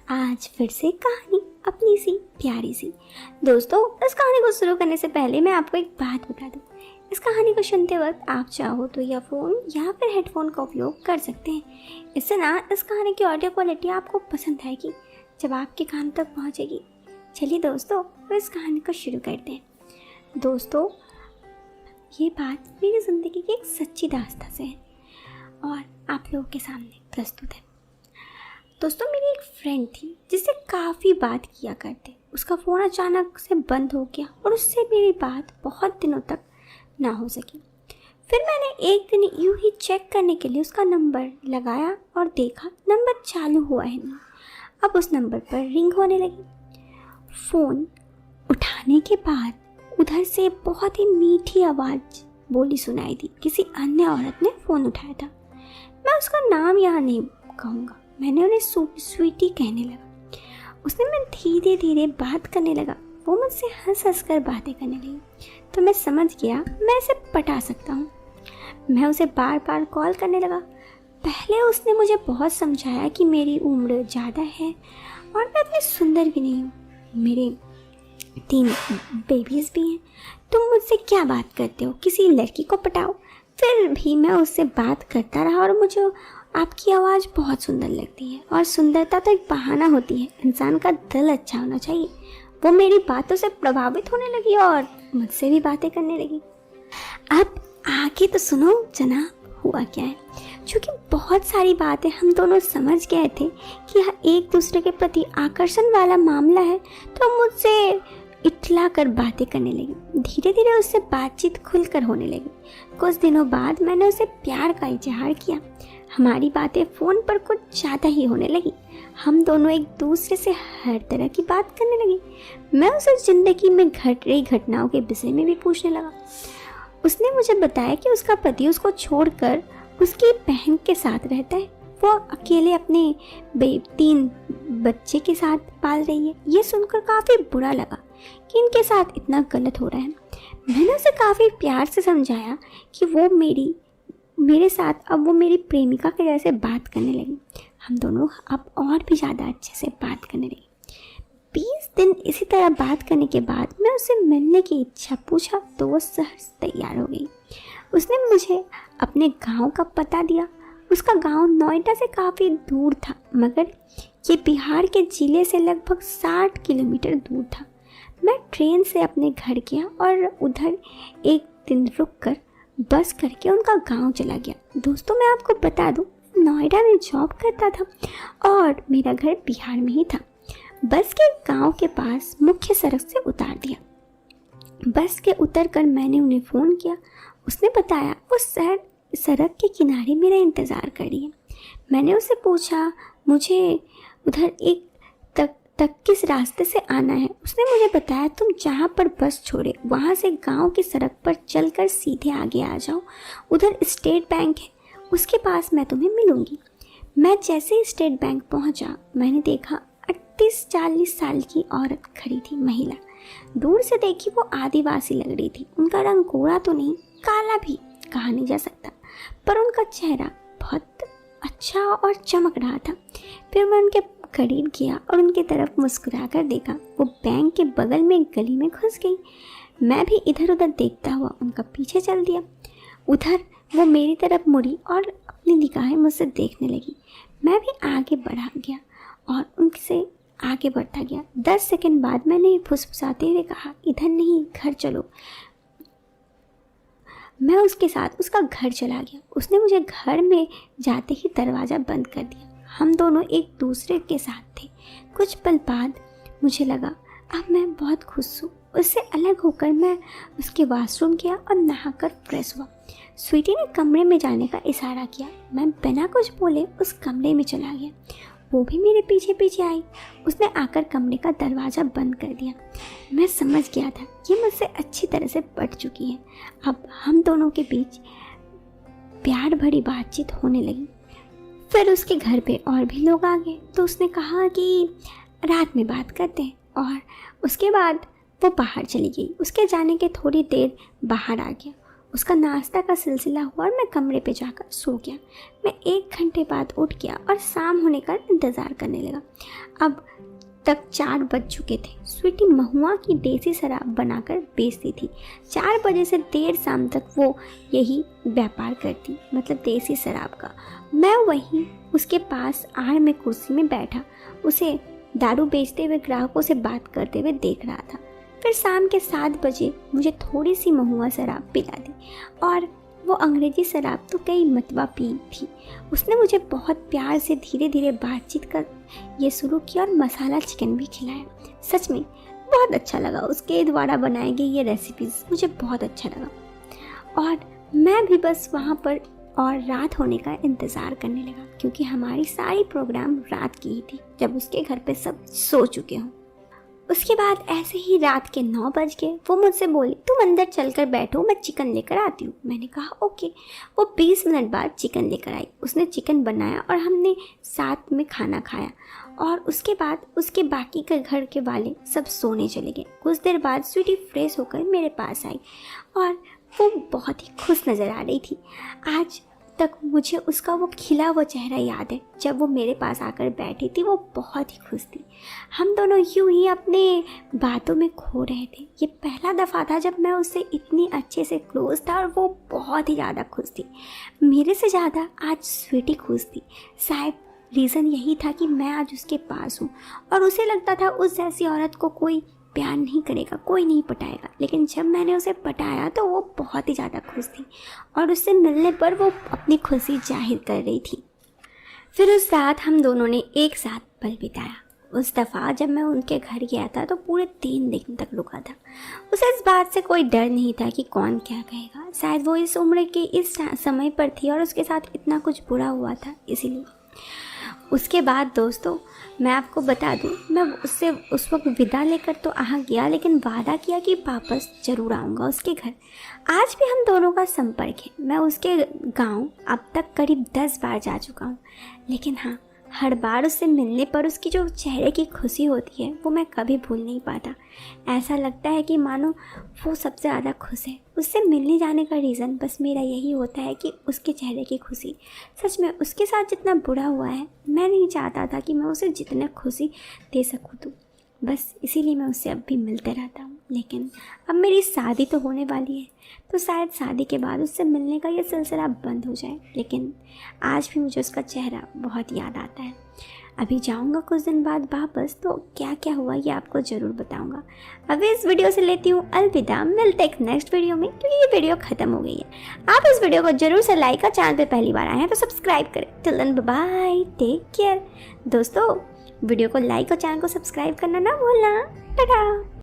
आज फिर से कहानी अपनी सी प्यारी सी। दोस्तों, इस कहानी को शुरू करने से पहले मैं आपको एक बात बता दूं। इस कहानी को सुनते वक्त आप चाहो तो ईयरफोन या फिर हेडफोन का उपयोग कर सकते हैं। इससे ना इस कहानी की ऑडियो क्वालिटी आपको पसंद आएगी जब आपके कान तक पहुंचेगी। चलिए दोस्तों, तो इस कहानी को शुरू करते हैं। दोस्तों, ये बात मेरी ज़िंदगी की एक सच्ची दास्तां से है और आप लोगों के सामने प्रस्तुत है। दोस्तों, मेरी एक फ्रेंड थी जिससे काफ़ी बात किया करते। उसका फ़ोन अचानक से बंद हो गया और उससे मेरी बात बहुत दिनों तक ना हो सकी। फिर मैंने एक दिन यूं ही चेक करने के लिए उसका नंबर लगाया और देखा नंबर चालू हुआ है नहीं। अब उस नंबर पर रिंग होने लगी। फ़ोन उठाने के बाद उधर से बहुत ही मीठी आवाज़ बोली सुनाई दी। किसी अन्य औरत ने फ़ोन उठाया था। मैं उसका नाम यहाँ नहीं कहूँगा, मैंने उन्हें स्वीटी कहने लगा। उसने मैं धीरे धीरे बात करने लगा। वो मुझसे हंस कर बातें करने लगी तो मैं समझ गया मैं इसे पटा सकता हूँ। मैं उसे बार बार कॉल करने लगा। पहले उसने मुझे बहुत समझाया कि मेरी उम्र ज़्यादा है और मैं इतनी सुंदर भी नहीं हूँ। मेरे 3 बेबीज़ भी हैं। तुम मुझसे क्या बात करते हो, किसी लड़की को पटाओ। फिर भी मैं उससे बात करता रहा और मुझे आपकी आवाज़ बहुत सुंदर लगती है और सुंदरता तो एक बहाना होती है, इंसान का दिल अच्छा होना चाहिए। वो मेरी बातों से प्रभावित होने लगी और मुझसे भी बातें करने लगी। अब आगे तो सुनो जनाब, हुआ क्या है। चूँकि बहुत सारी बातें हम दोनों समझ गए थे कि यह एक दूसरे के प्रति आकर्षण वाला मामला है, तो मुझसे इतला कर बातें करने लगी। धीरे धीरे उससे बातचीत खुलकर होने लगी। कुछ दिनों बाद मैंने उसे प्यार का इजहार किया। हमारी बातें फ़ोन पर कुछ ज़्यादा ही होने लगी। हम दोनों एक दूसरे से हर तरह की बात करने लगे। मैं उसे ज़िंदगी में घट रही घटनाओं के विषय में भी पूछने लगा। उसने मुझे बताया कि उसका पति उसको छोड़कर उसकी बहन के साथ रहता है। वो अकेले अपने 3 बच्चे के साथ पाल रही है। ये सुनकर काफ़ी बुरा लगा कि इनके साथ इतना गलत हो रहा है। मैंने उसे काफ़ी प्यार से समझाया कि वो मेरे साथ अब वो मेरी प्रेमिका के जैसे बात करने लगी। हम दोनों अब और भी ज़्यादा अच्छे से बात करने लगे। 20 दिन इसी तरह बात करने के बाद मैं उससे मिलने की इच्छा पूछा तो वो सहज तैयार हो गई। उसने मुझे अपने गांव का पता दिया। उसका गांव नोएडा से काफ़ी दूर था, मगर ये बिहार के जिले से लगभग 60 किलोमीटर दूर था। मैं ट्रेन से अपने घर गया और उधर एक दिन रुककर बस करके उनका गांव चला गया। दोस्तों, मैं आपको बता दूं, नोएडा में जॉब करता था और मेरा घर बिहार में ही था। बस के गांव के पास मुख्य सड़क से उतार दिया। बस के उतरकर मैंने उन्हें फ़ोन किया। उसने बताया वो सड़क के किनारे मेरा इंतज़ार कर रही है। मैंने उससे पूछा मुझे उधर एक तक किस रास्ते से आना है। उसने मुझे बताया तुम जहाँ पर बस छोड़े वहाँ से गांव की सड़क पर चलकर सीधे आगे आ जाओ। उधर स्टेट बैंक है, उसके पास मैं तुम्हें मिलूँगी। मैं जैसे ही स्टेट बैंक पहुँचा, मैंने देखा 38-40 साल की औरत खड़ी थी, महिला। दूर से देखी वो आदिवासी लग रही थी। उनका रंग गोरा तो नहीं, काला भी कहा नहीं जा सकता, पर उनका चेहरा बहुत अच्छा और चमक रहा था। फिर मैं उनके करीब गया और उनकी तरफ मुस्कुराकर देखा। वो बैंक के बगल में एक गली में घुस गई। मैं भी इधर उधर देखता हुआ उनका पीछे चल दिया। उधर वो मेरी तरफ मुड़ी और अपनी निगाहें मुझसे देखने लगी। मैं भी आगे बढ़ा गया और उनसे आगे बढ़ता गया। 10 सेकंड बाद मैंने फुसफुसाते हुए कहा, इधर नहीं, घर चलो। मैं उसके साथ उसका घर चला गया। उसने मुझे घर में जाते ही दरवाज़ा बंद कर दिया। हम दोनों एक दूसरे के साथ थे। कुछ पल बाद मुझे लगा अब मैं बहुत खुश हूँ। उससे अलग होकर मैं उसके वॉशरूम गया और नहाकर फ्रेश हुआ। स्वीटी ने कमरे में जाने का इशारा किया। मैं बिना कुछ बोले उस कमरे में चला गया। वो भी मेरे पीछे पीछे आई। उसने आकर कमरे का दरवाज़ा बंद कर दिया। मैं समझ गया था ये मुझसे अच्छी तरह से पट चुकी है। अब हम दोनों के बीच प्यार भरी बातचीत होने लगी। फिर उसके घर पे और भी लोग आ गए तो उसने कहा कि रात में बात करते हैं और उसके बाद वो बाहर चली गई। उसके जाने के थोड़ी देर बाहर आ गया। उसका नाश्ता का सिलसिला हुआ और मैं कमरे पे जाकर सो गया। मैं 1 घंटे बाद उठ गया और शाम होने का इंतज़ार करने लगा। अब तक 4 बज चुके थे। स्वीटी महुआ की देसी शराब बनाकर बेचती थी। 4 बजे से देर शाम तक वो यही व्यापार करती, मतलब देसी शराब का। मैं वहीं उसके पास आड़ में कुर्सी में बैठा उसे दारू बेचते हुए ग्राहकों से बात करते हुए देख रहा था। फिर शाम के 7 बजे मुझे थोड़ी सी महुआ शराब पिला दी और वो अंग्रेजी शराब तो कई मरतबा पी थी। उसने मुझे बहुत प्यार से धीरे धीरे बातचीत कर ये शुरू किया और मसाला चिकन भी खिलाया। सच में बहुत अच्छा लगा। उसके द्वारा बनाई गई ये रेसिपीज़ मुझे बहुत अच्छा लगा और मैं भी बस वहाँ पर और रात होने का इंतज़ार करने लगा, क्योंकि हमारी सारी प्रोग्राम रात की ही थी जब उसके घर पे सब सो चुके हों। उसके बाद ऐसे ही रात के 9 बज गए। वो मुझसे बोली, तुम अंदर चलकर बैठो, मैं चिकन लेकर आती हूँ। मैंने कहा ओके। वो 20 मिनट बाद चिकन लेकर आई। उसने चिकन बनाया और हमने साथ में खाना खाया और उसके बाद उसके बाकी के घर के वाले सब सोने चले गए। कुछ देर बाद स्वीटी फ्रेश होकर मेरे पास आई और वो बहुत ही खुश नज़र आ रही थी। आज तक मुझे उसका वो खिला हुआ चेहरा याद है। जब वो मेरे पास आकर बैठी थी वो बहुत ही खुश थी। हम दोनों यूं ही अपने बातों में खो रहे थे। ये पहला दफ़ा था जब मैं उससे इतनी अच्छे से क्लोज था और वो बहुत ही ज़्यादा खुश थी। मेरे से ज़्यादा आज स्वीटी खुश थी। शायद रीज़न यही था कि मैं आज उसके पास हूँ और उसे लगता था उस जैसी औरत को कोई प्यार नहीं करेगा, कोई नहीं पटाएगा। लेकिन जब मैंने उसे पटाया तो वो बहुत ही ज़्यादा खुश थी और उससे मिलने पर वो अपनी खुशी जाहिर कर रही थी। फिर उस रात हम दोनों ने एक साथ पल बिताया। उस दफ़ा जब मैं उनके घर गया था तो पूरे 3 दिन तक रुका था। उसे इस बात से कोई डर नहीं था कि कौन क्या कहेगा। शायद वो इस उम्र के इस समय पर थी और उसके साथ इतना कुछ बुरा हुआ था, इसीलिए। उसके बाद दोस्तों मैं आपको बता दूं, मैं उससे उस वक्त विदा लेकर तो आ गया, लेकिन वादा किया कि वापस ज़रूर आऊँगा उसके घर। आज भी हम दोनों का संपर्क है। मैं उसके गांव अब तक करीब 10 बार जा चुका हूँ, लेकिन हाँ, हर बार उससे मिलने पर उसकी जो चेहरे की खुशी होती है वो मैं कभी भूल नहीं पाता। ऐसा लगता है कि मानो वो सबसे ज़्यादा खुश है। उससे मिलने जाने का रीज़न बस मेरा यही होता है कि उसके चेहरे की खुशी। सच में उसके साथ जितना बुरा हुआ है, मैं नहीं चाहता था कि मैं उसे जितना खुशी दे सकूँ तो बस इसीलिए मैं उससे अब भी मिलते रहता हूँ। लेकिन अब मेरी शादी तो होने वाली है, तो शायद शादी के बाद उससे मिलने का ये सिलसिला बंद हो जाए। लेकिन आज भी मुझे उसका चेहरा बहुत याद आता है। अभी जाऊँगा कुछ दिन बाद वापस, तो क्या क्या हुआ ये आपको ज़रूर बताऊँगा। अभी इस वीडियो से लेती हूँ अलविदा। मिलते एक नेक्स्ट वीडियो में, क्योंकि ये वीडियो ख़त्म हो गई है। आप इस वीडियो को ज़रूर से लाइक और चैनल पर पहली बार आए हैं तो सब्सक्राइब करें। Till then bye, take care. दोस्तों वीडियो को लाइक और चैनल को सब्सक्राइब करना ना भूलना। टाटा।